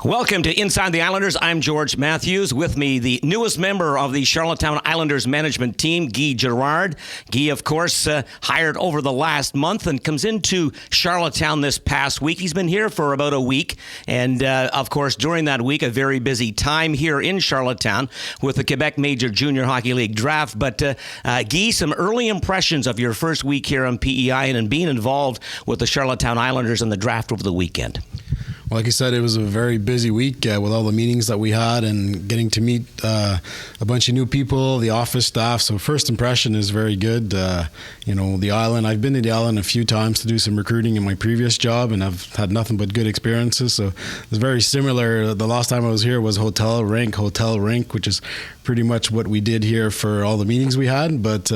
Welcome to Inside the Islanders. I'm George Matthews. With me, the newest member of the Charlottetown Islanders management team, Guy Girouard. Guy, of course, hired over the last month and comes into Charlottetown this past week. He's been here for about a week. And, of course, during that week, a very busy time here in Charlottetown with the Quebec Major Junior Hockey League draft. But, Guy, some early impressions of your first week here on PEI and being involved with the Charlottetown Islanders in the draft over the weekend. Like you said, it was a very busy week with all the meetings that we had and getting to meet a bunch of new people, the office staff. So first impression is very good. The island, I've been to the island a few times to do some recruiting in my previous job, and I've had nothing but good experiences. So it's very similar. The last time I was here was hotel rink, which is pretty much what we did here for all the meetings we had. But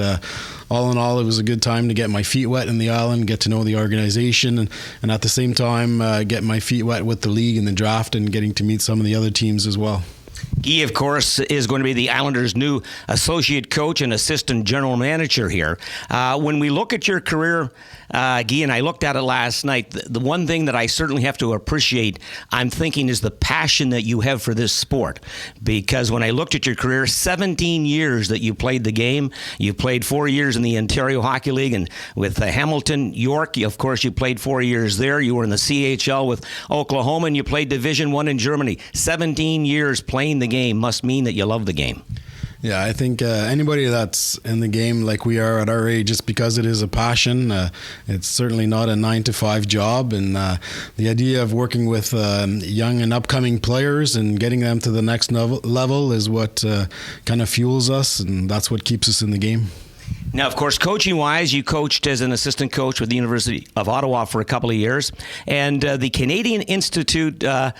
all in all, it was a good time to get my feet wet in the island, get to know the organization, and at the same time, get my feet wet with the league and the draft and getting to meet some of the other teams as well. Guy, of course, is going to be the Islanders' new associate coach and assistant general manager here. When we look at your career, Guy, and I looked at it last night, the one thing that I certainly have to appreciate, I'm thinking, is the passion that you have for this sport. Because when I looked at your career, 17 years that you played the game, you played 4 years in the Ontario Hockey League, and with Hamilton, York, of course, you played 4 years there. You were in the CHL with Oklahoma, and you played Division I in Germany. 17 years playing the game must mean that you love the game. Yeah, I think anybody that's in the game like we are at our age, just because it is a passion, it's certainly not a 9-to-5 job. And the idea of working with young and upcoming players and getting them to the next level is what kind of fuels us, and that's what keeps us in the game. Now, of course, coaching-wise, you coached as an assistant coach with the University of Ottawa for a couple of years, and the Canadian Institute of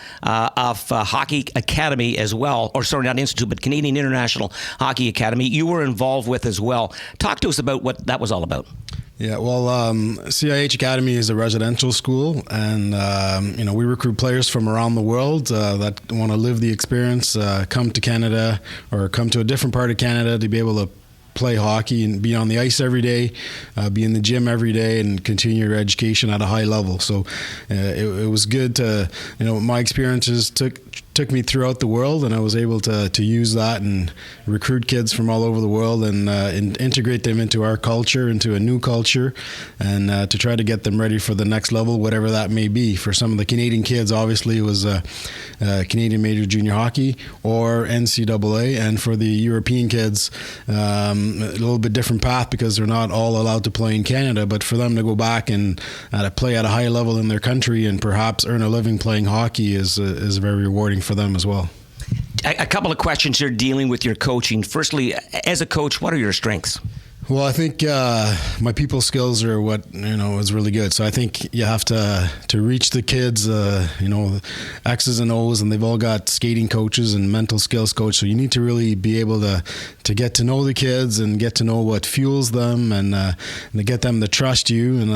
Hockey Academy as well, or sorry, not Institute, but Canadian International Hockey Academy, you were involved with as well. Talk to us about what that was all about. Yeah, well, CIH Academy is a residential school, and we recruit players from around the world that want to live the experience, come to Canada or come to a different part of Canada to be able to play hockey and be on the ice every day, be in the gym every day, and continue your education at a high level. So it was good to, my experiences took me throughout the world, and I was able to use that and recruit kids from all over the world and integrate them into our culture, into a new culture, and to try to get them ready for the next level, whatever that may be. For some of the Canadian kids, obviously, it was Canadian Major Junior Hockey or NCAA, and for the European kids, a little bit different path because they're not all allowed to play in Canada, but for them to go back and play at a high level in their country and perhaps earn a living playing hockey is very rewarding for them as well. A couple of questions here dealing with your coaching. Firstly, as a coach, what are your strengths? Well, I think my people skills are what is really good. So I think you have to reach the kids, X's and O's, and they've all got skating coaches and mental skills coach. So you need to really be able to get to know the kids and get to know what fuels them and to get them to trust you. And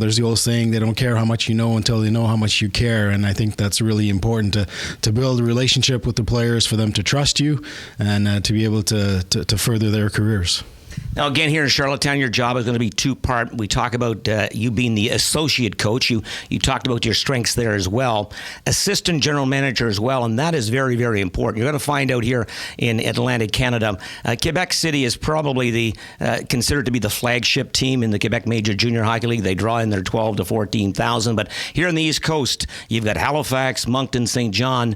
there's the old saying, they don't care how much you know until they know how much you care. And I think that's really important to build a relationship with the players, for them to trust you and to be able to further their careers. Now, again, here in Charlottetown, your job is going to be two-part. We talk about you being the associate coach. You talked about your strengths there as well. Assistant general manager as well, and that is very, very important. You're going to find out here in Atlantic Canada, Quebec City is probably considered to be the flagship team in the Quebec Major Junior Hockey League. They draw in their 12 to 14,000. But here on the East Coast, you've got Halifax, Moncton, St. John,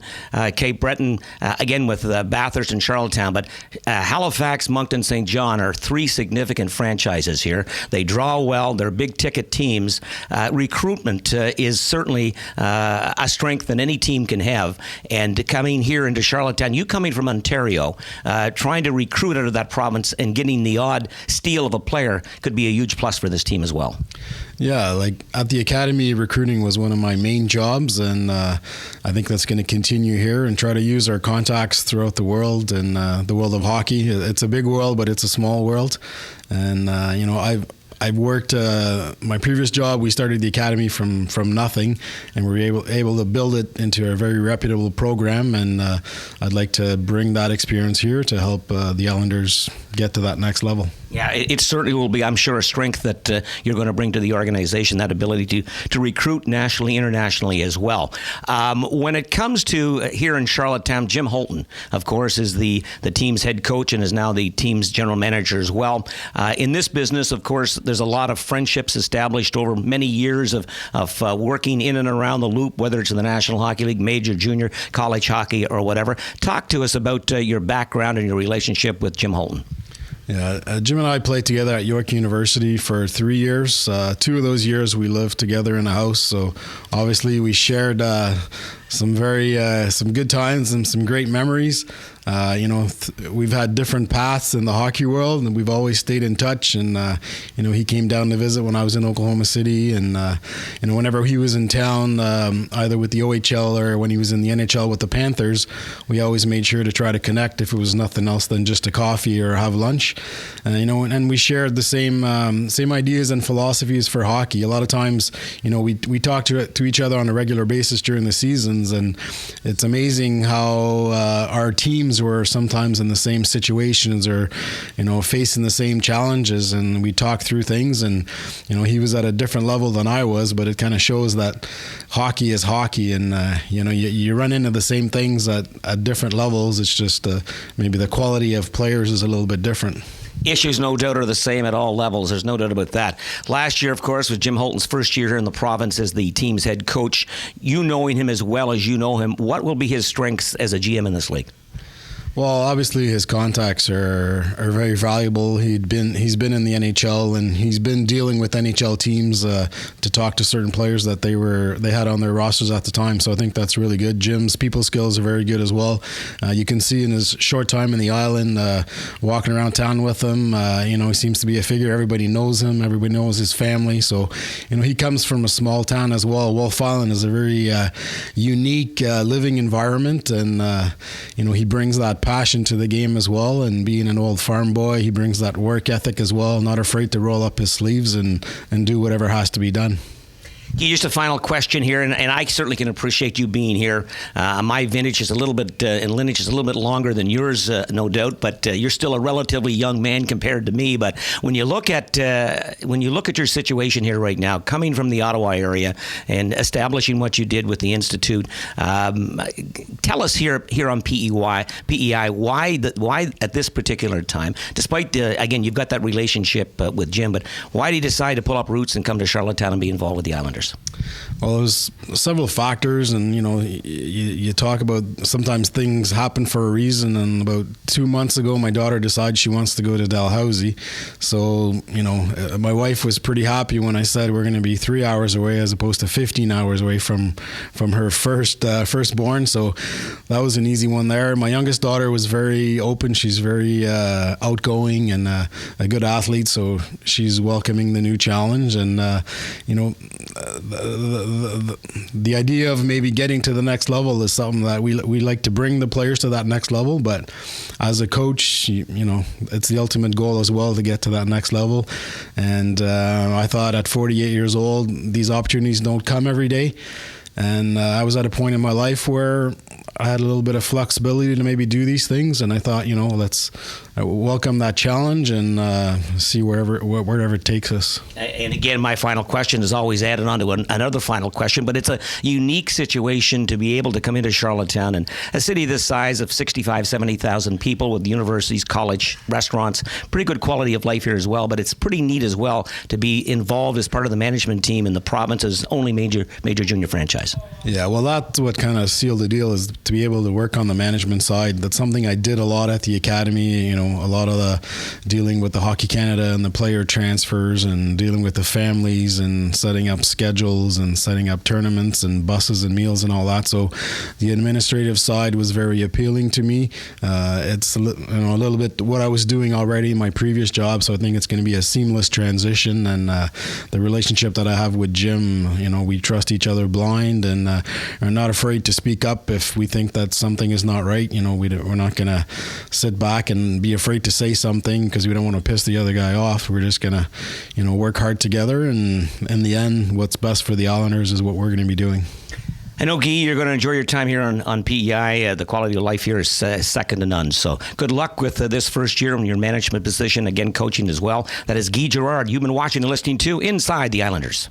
Cape Breton, again with Bathurst and Charlottetown. But Halifax, Moncton, St. John are three significant franchises here. They draw well. They're big ticket teams. Recruitment is certainly a strength that any team can have. And coming here into Charlottetown, you coming from Ontario, trying to recruit out of that province and getting the odd steal of a player could be a huge plus for this team as well. Yeah, like at the academy, recruiting was one of my main jobs, and I think that's going to continue here and try to use our contacts throughout the world and the world of hockey. It's a big world, but it's a small world. And, I've worked my previous job. We started the academy from nothing, and we were able to build it into a very reputable program. And I'd like to bring that experience here to help the Islanders get to that next level. Yeah, it certainly will be, I'm sure, a strength that you're going to bring to the organization, that ability to recruit nationally, internationally as well. When it comes to here in Charlottetown, Jim Holton, of course, is the team's head coach and is now the team's general manager as well. In this business, of course, there's a lot of friendships established over many years of working in and around the loop, whether it's in the National Hockey League, major, junior, college hockey, or whatever. Talk to us about your background and your relationship with Jim Holton. Yeah, Jim and I played together at York University for 3 years. 2 of those years we lived together in a house, so obviously we shared some good times and some great memories. We've had different paths in the hockey world, and we've always stayed in touch. And he came down to visit when I was in Oklahoma City, and whenever he was in town, either with the OHL or when he was in the NHL with the Panthers, we always made sure to try to connect if it was nothing else than just a coffee or have lunch. And we shared the same ideas and philosophies for hockey. A lot of times, we talk to each other on a regular basis during the seasons, and it's amazing how our teams were sometimes in the same situations or facing the same challenges, and we talked through things. And he was at a different level than I was, but it kind of shows that hockey is hockey, and you run into the same things at different levels. It's just maybe the quality of players is a little bit different. Issues, no doubt, are the same at all levels. There's no doubt about that. Last year, of course, was Jim Holton's first year here in the province as the team's head coach. You knowing him as well as you know him, what will be his strengths as a GM in this league? Well, obviously his contacts are very valuable. He's been in the NHL, and he's been dealing with NHL teams to talk to certain players that they had on their rosters at the time. So I think that's really good. Jim's people skills are very good as well. You can see in his short time in the island, walking around town with them, he seems to be a figure. Everybody knows him. Everybody knows his family. So he comes from a small town as well. Wolf Island is a very unique living environment, and he brings that passion to the game as well. And being an old farm boy, he brings that work ethic as well, not afraid to roll up his sleeves and do whatever has to be done. Just a final question here, and I certainly can appreciate you being here. My vintage is a little bit, and lineage is a little bit longer than yours, no doubt. But you're still a relatively young man compared to me. But when you look at your situation here right now, coming from the Ottawa area and establishing what you did with the Institute, tell us here on PEI why at this particular time, despite again you've got that relationship with Jim, but why did you decide to pull up roots and come to Charlottetown and be involved with the Islanders? Well, there's several factors, and you talk about sometimes things happen for a reason. And about 2 months ago, my daughter decided she wants to go to Dalhousie. So my wife was pretty happy when I said we're going to be 3 hours away as opposed to 15 hours away from her firstborn. So that was an easy one there. My youngest daughter was very open. She's very outgoing and a good athlete, so she's welcoming the new challenge. And the idea of maybe getting to the next level is something that we like to bring the players to that next level. But as a coach, it's the ultimate goal as well to get to that next level. And I thought at 48 years old, these opportunities don't come every day. And I was at a point in my life where I had a little bit of flexibility to maybe do these things, and I thought, let's welcome that challenge and see wherever it takes us. And again, my final question is always added on to another final question, but it's a unique situation to be able to come into Charlottetown, and a city this size of 65, 70,000 people with universities, college, restaurants, pretty good quality of life here as well, but it's pretty neat as well to be involved as part of the management team in the province's only major junior franchise. Yeah, well, that's what kind of sealed the deal, is to be able to work on the management side. That's something I did a lot at the academy, a lot of the dealing with the Hockey Canada and the player transfers and dealing with the families and setting up schedules and setting up tournaments and buses and meals and all that. So the administrative side was very appealing to me. It's a little bit what I was doing already in my previous job, so I think it's going to be a seamless transition. And the relationship that I have with Jim, we trust each other blind and are not afraid to speak up if we think think that something is not right, we're not going to sit back and be afraid to say something because we don't want to piss the other guy off. We're just going to, work hard together. And in the end, what's best for the Islanders is what we're going to be doing. I know, Guy, you're going to enjoy your time here on PEI. The quality of life here is second to none. So good luck with this first year in your management position, again, coaching as well. That is Guy Girouard. You've been watching and listening to Inside the Islanders.